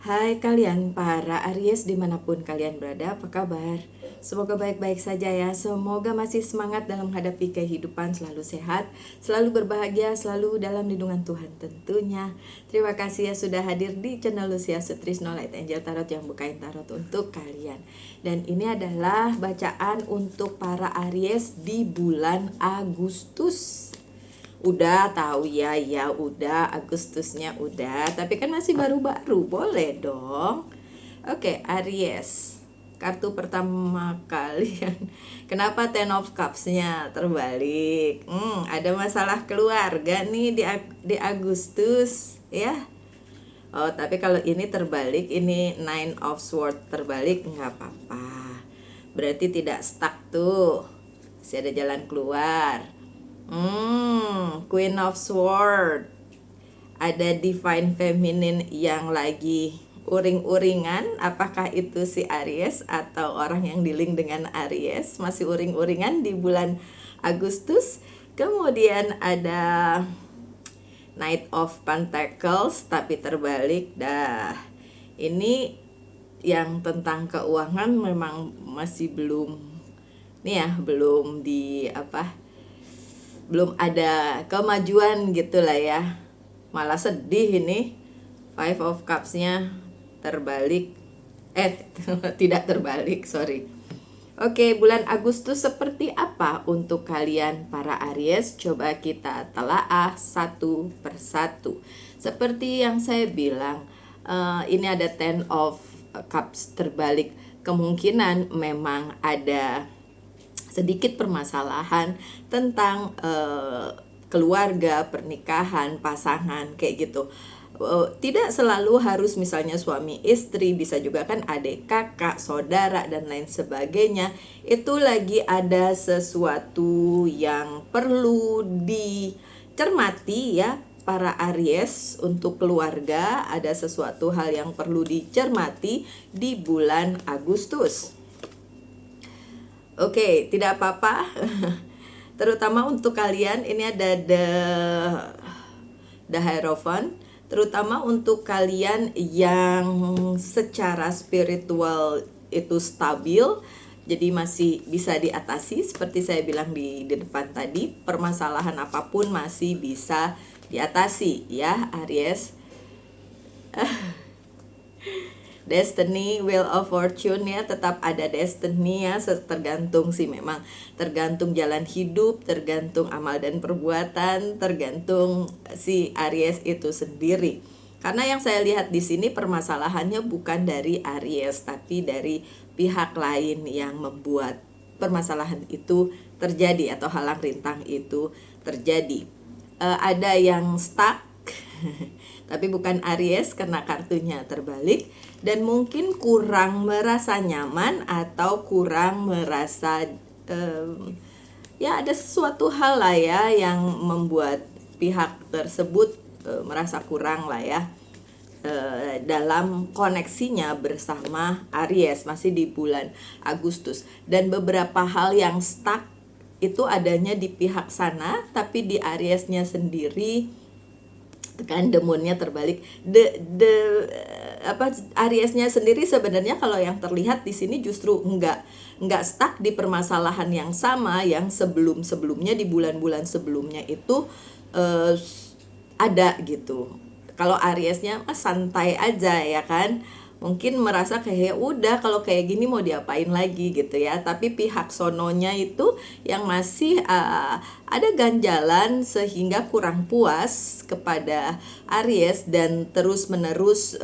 Hai kalian para Aries dimanapun kalian berada, apa kabar? Semoga baik-baik saja ya. Semoga masih semangat dalam menghadapi kehidupan, selalu sehat, selalu berbahagia, selalu dalam lindungan Tuhan tentunya. Terima kasih ya sudah hadir di channel Lucia Sutrisno Light Angel Tarot yang bukain tarot untuk kalian. Dan ini adalah bacaan untuk para Aries di bulan Agustus. Udah tahu ya, ya udah Agustusnya udah, tapi kan masih baru-baru, boleh dong. Oke, Aries. Kartu pertama kalian. Kenapa Ten of Cups-nya terbalik? Ada masalah keluarga nih di Agustus ya. Oh, tapi kalau ini terbalik, ini Nine of Swords terbalik, nggak apa-apa. Berarti tidak stuck tuh. Masih ada jalan keluar. Queen of Sword. Ada Divine Feminine yang lagi uring-uringan. Apakah itu si Aries atau orang yang di-link dengan Aries? Masih uring-uringan di bulan Agustus. Kemudian ada Knight of Pentacles tapi terbalik. Ini yang tentang keuangan memang masih belum belum ada kemajuan gitulah ya. Malah sedih ini. Five of Cups-nya terbalik. Tidak terbalik, sorry. Oke, bulan Agustus seperti apa untuk kalian para Aries? Coba kita telaah satu persatu. Seperti yang saya bilang, ini ada Ten of Cups terbalik. Kemungkinan memang ada sedikit permasalahan tentang keluarga, pernikahan, pasangan kayak gitu. Tidak selalu harus misalnya suami istri, bisa juga kan adik kakak, saudara dan lain sebagainya. Itu lagi ada sesuatu yang perlu dicermati ya para Aries. Untuk keluarga ada sesuatu hal yang perlu dicermati di bulan Agustus. Oke, tidak apa-apa. Terutama untuk kalian ini ada the Hierophant. Terutama untuk kalian yang secara spiritual itu stabil, jadi masih bisa diatasi. Seperti saya bilang di depan tadi, permasalahan apapun masih bisa diatasi ya Aries. Destiny, Wheel of Fortune ya, tetap ada destiny ya, tergantung sih, memang tergantung jalan hidup, tergantung amal dan perbuatan, tergantung si Aries itu sendiri. Karena yang saya lihat di sini permasalahannya bukan dari Aries, tapi dari pihak lain yang membuat permasalahan itu terjadi atau halang rintang itu terjadi. Ada yang stuck tapi bukan Aries karena kartunya terbalik, dan mungkin kurang merasa nyaman atau kurang merasa ya ada sesuatu hal lah ya yang membuat pihak tersebut merasa kurang lah ya dalam koneksinya bersama Aries masih di bulan Agustus. Dan beberapa hal yang stuck itu adanya di pihak sana, tapi di Ariesnya sendiri kan demonnya terbalik. Ariesnya sendiri sebenarnya kalau yang terlihat di sini justru enggak stuck di permasalahan yang sama yang sebelumnya di bulan-bulan sebelumnya itu ada gitu. Kalau Ariesnya santai aja ya kan, mungkin merasa kayak udah kalau kayak gini mau diapain lagi gitu ya. Tapi pihak sononya itu yang masih ada ganjalan sehingga kurang puas kepada Aries dan terus menerus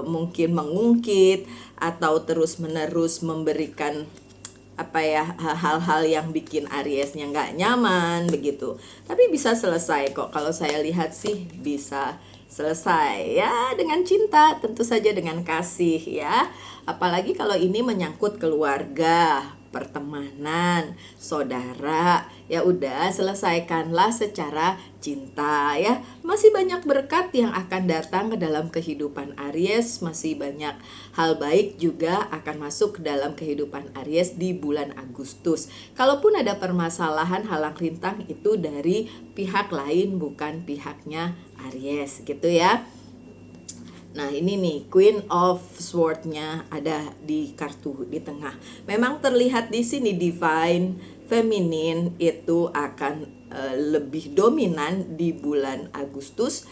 mungkin mengungkit atau terus menerus memberikan hal-hal yang bikin Ariesnya nggak nyaman begitu. Tapi bisa selesai kok, kalau saya lihat sih bisa selesai ya dengan cinta, tentu saja dengan kasih ya. Apalagi kalau ini menyangkut keluarga, pertemanan, saudara, ya udah selesaikanlah secara cinta ya. Masih banyak berkat yang akan datang ke dalam kehidupan Aries, masih banyak hal baik juga akan masuk ke dalam kehidupan Aries di bulan Agustus. Kalaupun ada permasalahan halang rintang itu dari pihak lain bukan pihaknya Aries gitu ya. Nah ini nih Queen of Sword-nya ada di kartu di tengah. Memang terlihat di sini divine feminine itu akan lebih dominan di bulan Agustus.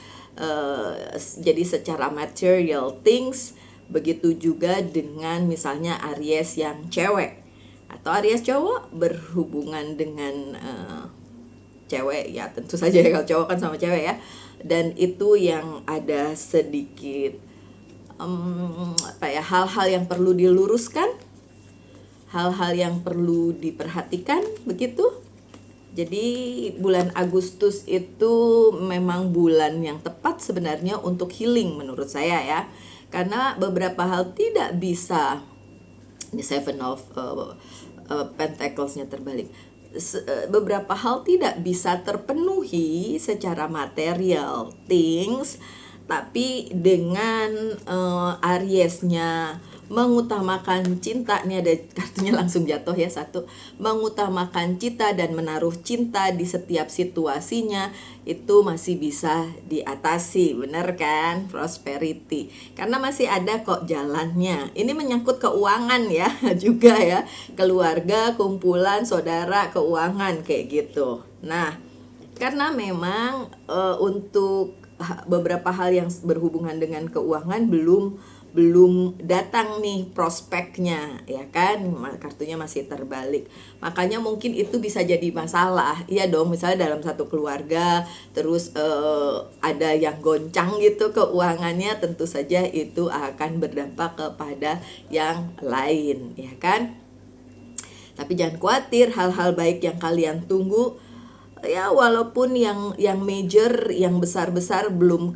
Jadi secara material things, begitu juga dengan misalnya Aries yang cewek atau Aries cowok berhubungan dengan cewek ya, tentu saja ya kalau cowok kan sama cewek ya. Dan itu yang ada sedikit hal-hal yang perlu diluruskan, hal-hal yang perlu diperhatikan begitu. Jadi bulan Agustus itu memang bulan yang tepat sebenarnya untuk healing menurut saya ya. Karena beberapa hal tidak bisa, di Seven of Pentacles-nya terbalik, beberapa hal tidak bisa terpenuhi secara material things, tapi dengan Aries-nya mengutamakan cinta, nih ada kartunya langsung jatuh ya, satu, mengutamakan cinta dan menaruh cinta di setiap situasinya, itu masih bisa diatasi, bener kan? Prosperity, karena masih ada kok jalannya. Ini menyangkut keuangan ya juga ya, keluarga, kumpulan, saudara, keuangan kayak gitu. Nah, karena memang untuk beberapa hal yang berhubungan dengan keuangan belum datang nih prospeknya ya kan, kartunya masih terbalik, makanya mungkin itu bisa jadi masalah. Iya dong, misalnya dalam satu keluarga terus ada yang goncang gitu keuangannya, tentu saja itu akan berdampak kepada yang lain ya kan. Tapi jangan khawatir, hal-hal baik yang kalian tunggu ya, walaupun yang major, yang besar-besar belum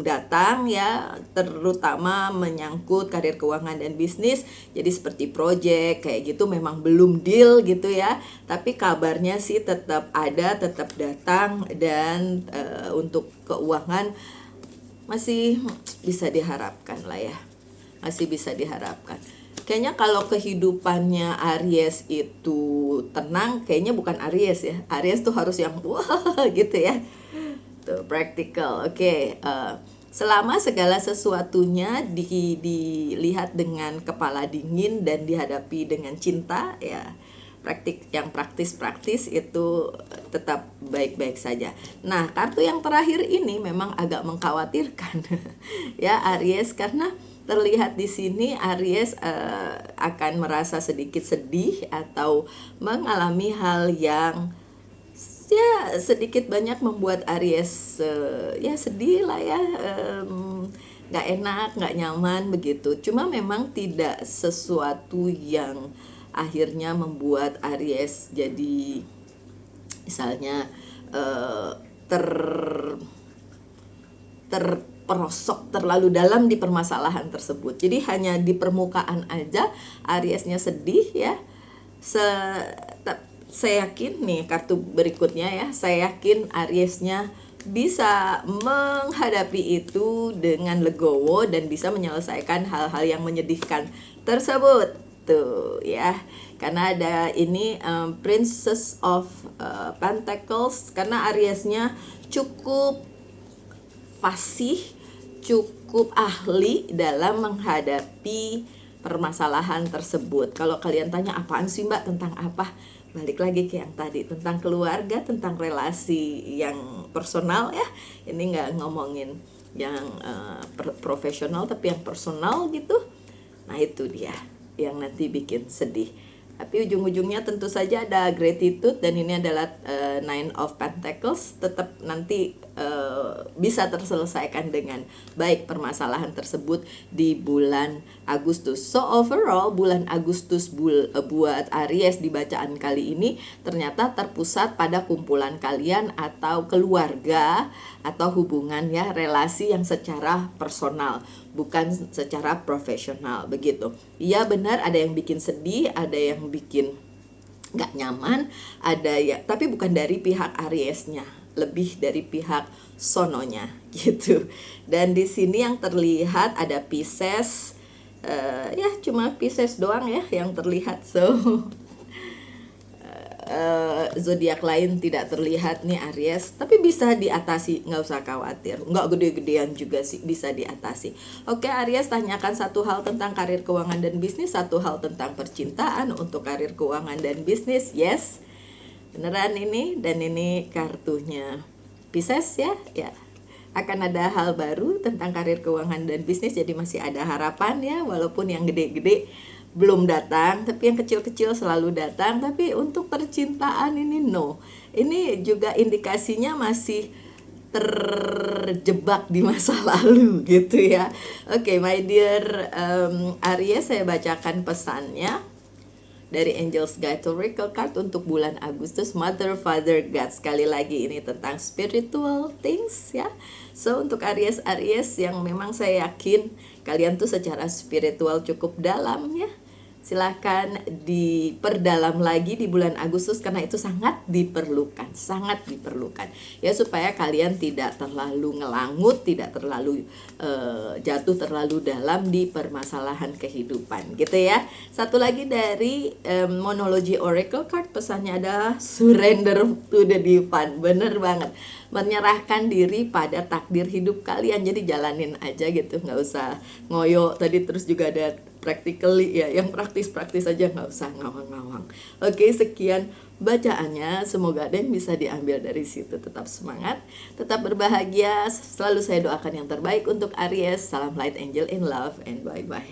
datang ya, terutama menyangkut karir, keuangan, dan bisnis. Jadi seperti project kayak gitu memang belum deal gitu ya, tapi kabarnya sih tetap ada, tetap datang. Dan untuk keuangan masih bisa diharapkan lah ya, masih bisa diharapkan. Kayaknya kalau kehidupannya Aries itu tenang, kayaknya bukan Aries ya. Aries tuh harus yang wah gitu ya, practical. Oke. Selama segala sesuatunya dilihat dengan kepala dingin dan dihadapi dengan cinta ya, yang praktis itu tetap baik-baik saja. Nah, kartu yang terakhir ini memang agak mengkhawatirkan ya Aries, karena terlihat di sini Aries akan merasa sedikit sedih atau mengalami hal yang ya sedikit banyak membuat Aries ya sedih lah ya, nggak enak, nggak nyaman begitu. Cuma memang tidak sesuatu yang akhirnya membuat Aries jadi misalnya terperosok terlalu dalam di permasalahan tersebut. Jadi hanya di permukaan aja Ariesnya sedih ya. Saya yakin nih kartu berikutnya ya, saya yakin Ariesnya bisa menghadapi itu dengan legowo dan bisa menyelesaikan hal-hal yang menyedihkan tersebut tuh ya. Karena ada ini Princess of Pentacles, karena Ariesnya cukup fasih, cukup ahli dalam menghadapi permasalahan tersebut. Kalau kalian tanya apaan sih Mbak, tentang apa? Balik lagi ke yang tadi, tentang keluarga, tentang relasi yang personal ya. Ini nggak ngomongin yang profesional, tapi yang personal gitu. Nah itu dia yang nanti bikin sedih. Tapi ujung-ujungnya tentu saja ada gratitude, dan ini adalah Nine of Pentacles. Tetap nanti bisa terselesaikan dengan baik permasalahan tersebut di bulan Agustus. So overall bulan Agustus buat Aries di bacaan kali ini ternyata terpusat pada kumpulan kalian atau keluarga atau hubungan ya, relasi yang secara personal, bukan secara profesional begitu. Iya benar, ada yang bikin sedih, ada yang bikin nggak nyaman, ada ya, tapi bukan dari pihak Ariesnya, lebih dari pihak sononya gitu. Dan di sini yang terlihat ada Pisces, ya cuma Pisces doang ya yang terlihat. So zodiak lain tidak terlihat nih Aries, tapi bisa diatasi, nggak usah khawatir, nggak gede-gedean juga sih, bisa diatasi. Oke Aries, tanyakan satu hal tentang karir, keuangan, dan bisnis, satu hal tentang percintaan untuk karir, keuangan, dan bisnis. Yes, beneran ini, dan ini kartunya Pisces ya, ya. Akan ada hal baru tentang karir, keuangan, dan bisnis, jadi masih ada harapan ya, walaupun yang gede-gede belum datang, tapi yang kecil-kecil selalu datang. Tapi untuk percintaan ini no, ini juga indikasinya masih terjebak di masa lalu gitu ya. Oke, my dear Aries, saya bacakan pesannya dari Angels Guide to Oracle Card untuk bulan Agustus. Mother, Father, God. Sekali lagi ini tentang spiritual things ya. So untuk Aries yang memang saya yakin kalian tuh secara spiritual cukup dalam ya, silahkan diperdalam lagi di bulan Agustus, karena itu sangat diperlukan ya, supaya kalian tidak terlalu ngelangut, tidak terlalu jatuh terlalu dalam di permasalahan kehidupan gitu ya. Satu lagi dari Monology Oracle Card, pesannya adalah surrender to the divine. Bener banget, menyerahkan diri pada takdir hidup kalian, jadi jalanin aja gitu, nggak usah ngoyo. Tadi terus juga ada practically ya, yang praktis-praktis aja, nggak usah ngawang-ngawang. Oke, sekian bacaannya, semoga ada yang bisa diambil dari situ. Tetap semangat, tetap berbahagia, selalu saya doakan yang terbaik untuk Aries. Salam light angel in love, and bye bye.